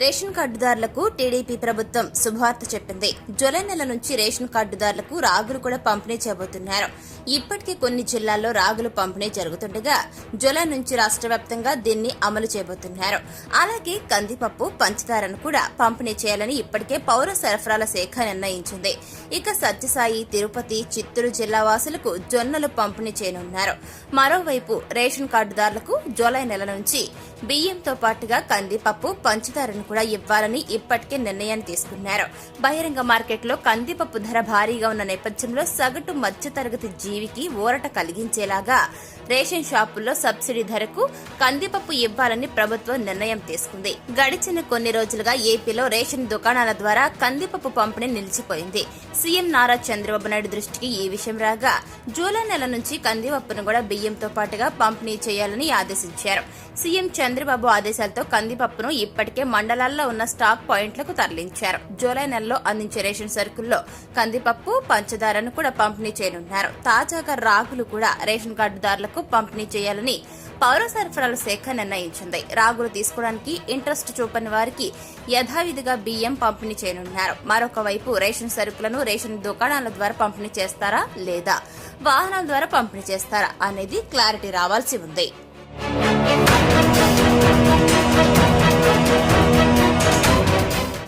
Ration కార్డుదారులకు TDP ప్రభుత్వం శుభవార్త చెప్పింది. జూలై నెల నుంచి రేషన్ కార్డుదారులకు రాగులు కూడా పంపిణీ చేయబోతున్నారు. ఇప్పటికే కొన్ని జిల్లాల్లో రాగులు పంపిణీ జరుగుతుండగా జూలై నుంచి రాష్ట్ర వ్యాప్తంగా దీన్ని అమలు చేయబోతున్నారు. అలాగే కందిపప్పు, పంచదారను కూడా పంపిణీ చేయాలని ఇప్పటికే పౌర సరఫరాల శాఖ నిర్ణయించింది. ఇక సత్యసాయి, తిరుపతి, చిత్తూరు జిల్లా వాసులకు జొన్నలు పంపిణీ చేయనున్నారు. మరోవైపు రేషన్ కార్డుదారులకు జూలై నెల నుంచి బియ్యంతో పాటుగా కందిపప్పు, పంచదారను కూడా ఇవ్వాలని ఇప్పటికే నిర్ణయాన్ని తీసుకున్నారు. బహిరంగ మార్కెట్లో కందిపప్పు ధర భారీగా ఉన్న నేపథ్యంలో సగటు మధ్యతరగతి జీవికి ఊరట కలిగించేలాగా రేషన్ షాపుల్లో సబ్సిడీ ధరకు కందిపప్పు ఇవ్వాలని ప్రభుత్వం నిర్ణయం తీసుకుంది. గడిచిన కొన్ని రోజులుగా ఏపీలో రేషన్ దుకాణాల ద్వారా కందిపప్పు పంపిణీ నిలిచిపోయింది. సీఎం నారా చంద్రబాబు నాయుడు దృష్టికి ఈ విషయం రాగా జూలై నెల నుంచి కందిపప్పును కూడా బియ్యంతో పాటుగా పంపిణీ చేయాలని ఆదేశించారు. సీఎం చంద్రబాబు ఆదేశాలతో కందిపప్పును ఇప్పటికే మండలాల్లో ఉన్న స్టాక్ పాయింట్లకు తరలించారు. జూలై నెలలో అందించే రేషన్ సరుకుల్లో కందిపప్పు, పంచదారను కూడా పంపిణీ చేయనున్నారు. తాజాగా రాగులు కూడా రేషన్ కార్డుదారులకు పంపిణీ చేయాలని పౌర సరఫరాల శాఖ నిర్ణయించింది. రాగులు తీసుకోవడానికి ఇంట్రెస్ట్ చూపని వారికి యథావిధిగా బియ్యం పంపిణీ చేయనున్నారు. మరొక వైపు రేషన్ సరుకులను రేషన్ దుకాణాల ద్వారా పంపిణీ చేస్తారా లేదా వాహనాల ద్వారా పంపిణీ చేస్తారా అనేది క్లారిటీ రావాల్సి ఉంది.